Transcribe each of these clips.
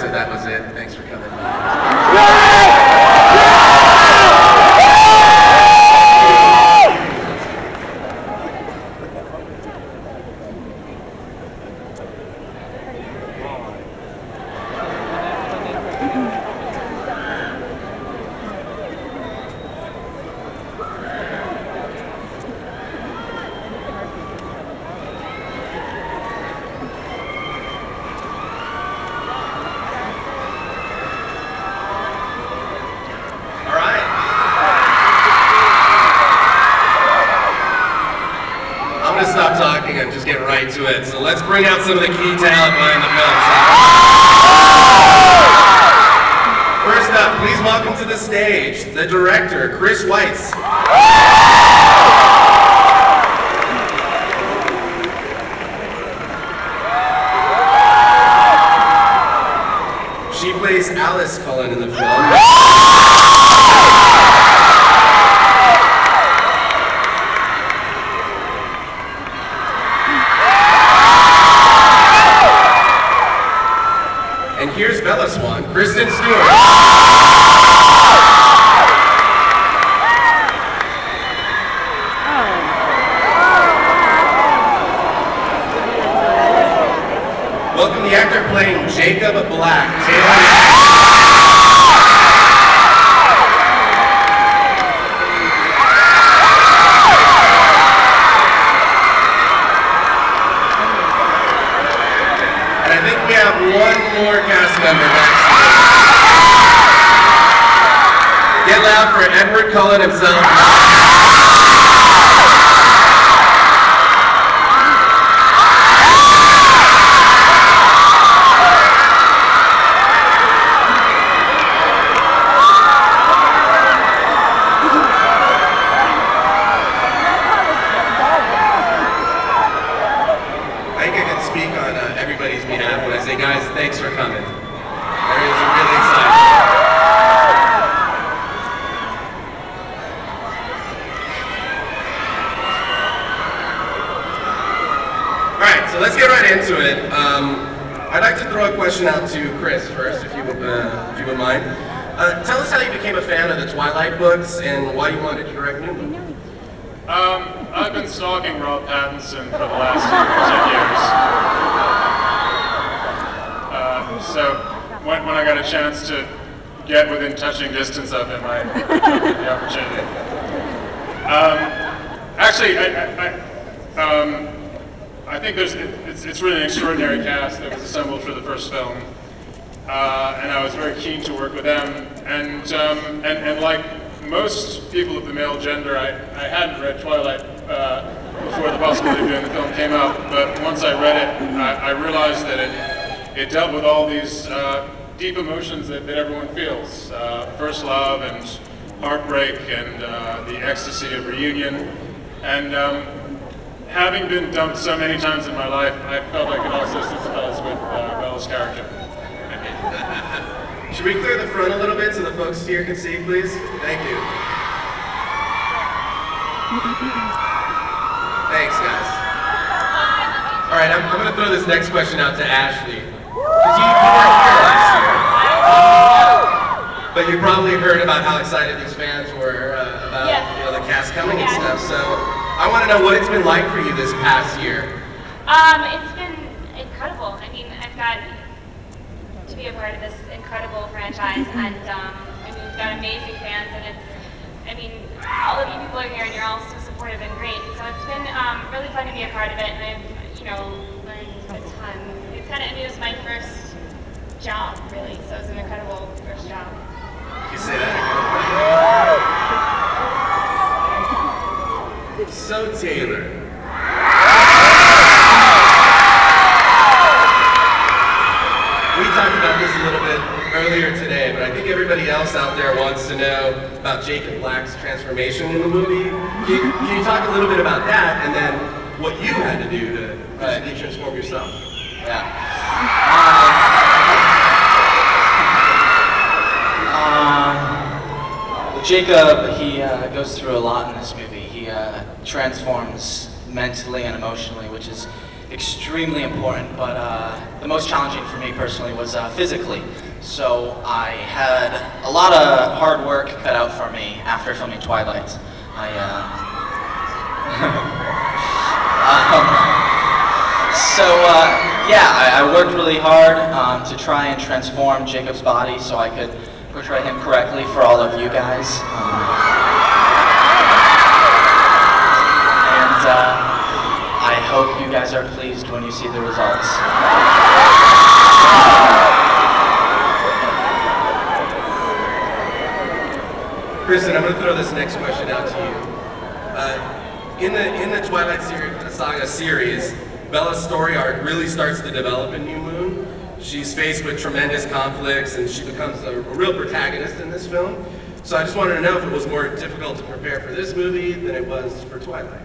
so that was it. Thanks for coming. Stop talking and just get right to it. So let's bring out some of the key talent behind the film. First up, please welcome to the stage the director, Chris Weitz. She plays Alice Cullen in the film. And here's Bella Swan, Kristen Stewart. Welcome the actor playing Jacob Black, Taylor. One more cast member backstage. Get loud for Edward Cullen himself. Speak on everybody's behalf when I say, guys, thanks for coming. Everyone's really excited. All right, so let's get right into it. I'd like to throw a question out to Chris first, if you would mind. Tell us how you became a fan of the Twilight books and why you wanted to direct new movies. I've been stalking Rob Pattinson for the last 10 years. So when I got a chance to get within touching distance of him, I took the opportunity. Actually, I think it's really an extraordinary cast that was assembled for the first film, and I was very keen to work with them. And like most people of the male gender, I hadn't read Twilight before the possibility of doing the film came up, but once I read it, I realized that it dealt with all these deep emotions that everyone feels. First love and heartbreak and the ecstasy of reunion. And having been dumped so many times in my life, I felt I could also sympathize with Bella's character. Should we clear the front a little bit so the folks here can see, please? Thank you. Thanks, guys. All right, I'm going to throw this next question out to Ashley. Because you weren't here last year. But you probably heard about how excited these fans were about the cast coming and stuff. So I want to know what it's been like for you this past year. It's been incredible. I mean, I've got to be a part of this incredible franchise, and we've got amazing fans, and all of you people are here, and you're all so supportive and great. So it's been really fun to be a part of it, and I've learned a ton. It was my first job, really, so it was an incredible first job. You say that again. So Taylor. We talked about this a little bit earlier today, but I think everybody else out there wants to know about Jacob Black's transformation in the movie. Can you talk a little bit about that, and then what you had to do to physically transform yourself? Yeah. Jacob, he goes through a lot in this movie. He transforms mentally and emotionally, which is extremely important, but the most challenging for me personally was physically. So I had a lot of hard work cut out for me after filming Twilight. I worked really hard to try and transform Jacob's body so I could portray him correctly for all of you guys. I hope you guys are pleased when you see the results. Kristen, I'm going to throw this next question out to you. In the Twilight Saga series, Bella's story arc really starts to develop in New Moon. She's faced with tremendous conflicts, and she becomes a real protagonist in this film. So I just wanted to know if it was more difficult to prepare for this movie than it was for Twilight.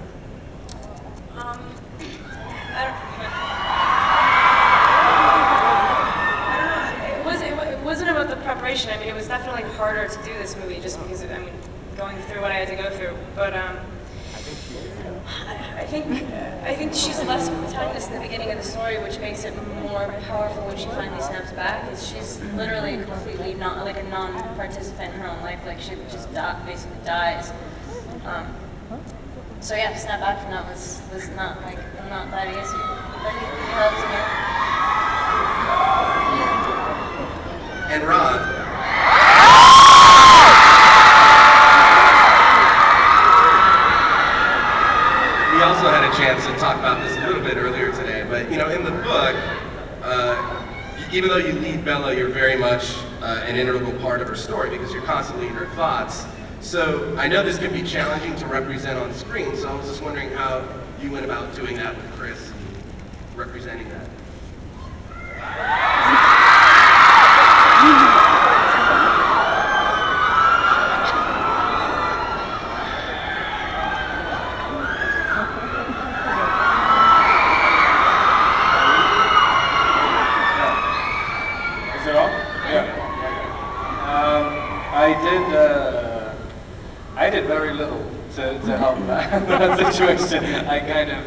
It wasn't about the preparation. I mean, it was definitely harder to do this movie just because I mean, going through what I had to go through. But I think she's less of a protagonist in the beginning of the story, which makes it more powerful when she finally snaps back. She's literally completely not like a non-participant in her own life. Like she just basically dies. So yeah, to snap back from that was not that easy. But it helped me. And Rod. We also had a chance to talk about this a little bit earlier today, but you know, in the book, even though you lead Bella, you're very much an integral part of her story because you're constantly in her thoughts. So I know this can be challenging to represent on screen, so I was just wondering how you went about doing that with Chris, representing that. Is it on? Yeah. I did very little to help that situation. I kind of,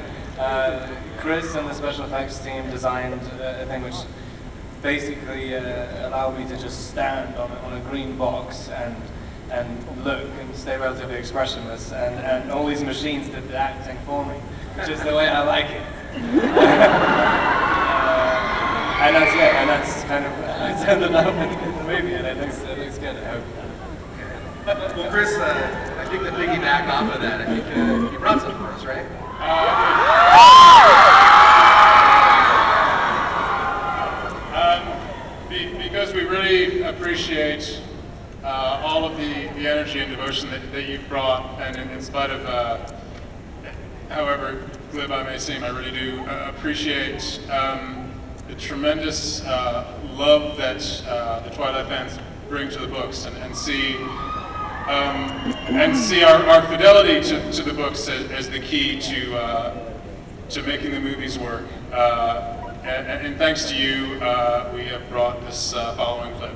Chris and the special effects team designed a thing which basically allowed me to just stand on a green box and look and stay relatively expressionless, and all these machines did the acting for me, which is the way I like it. And that's kind of how it's ended up in the movie, and it looks good, I hope. Well, Chris, I think to piggyback off of that, I think you brought some for us, right? Because we really appreciate all of the energy and devotion that you've brought, and in spite of however glib I may seem, I really do appreciate the tremendous love that the Twilight fans bring to the books, and see our fidelity to the books as the key to making the movies work. And thanks to you, we have brought this following clip.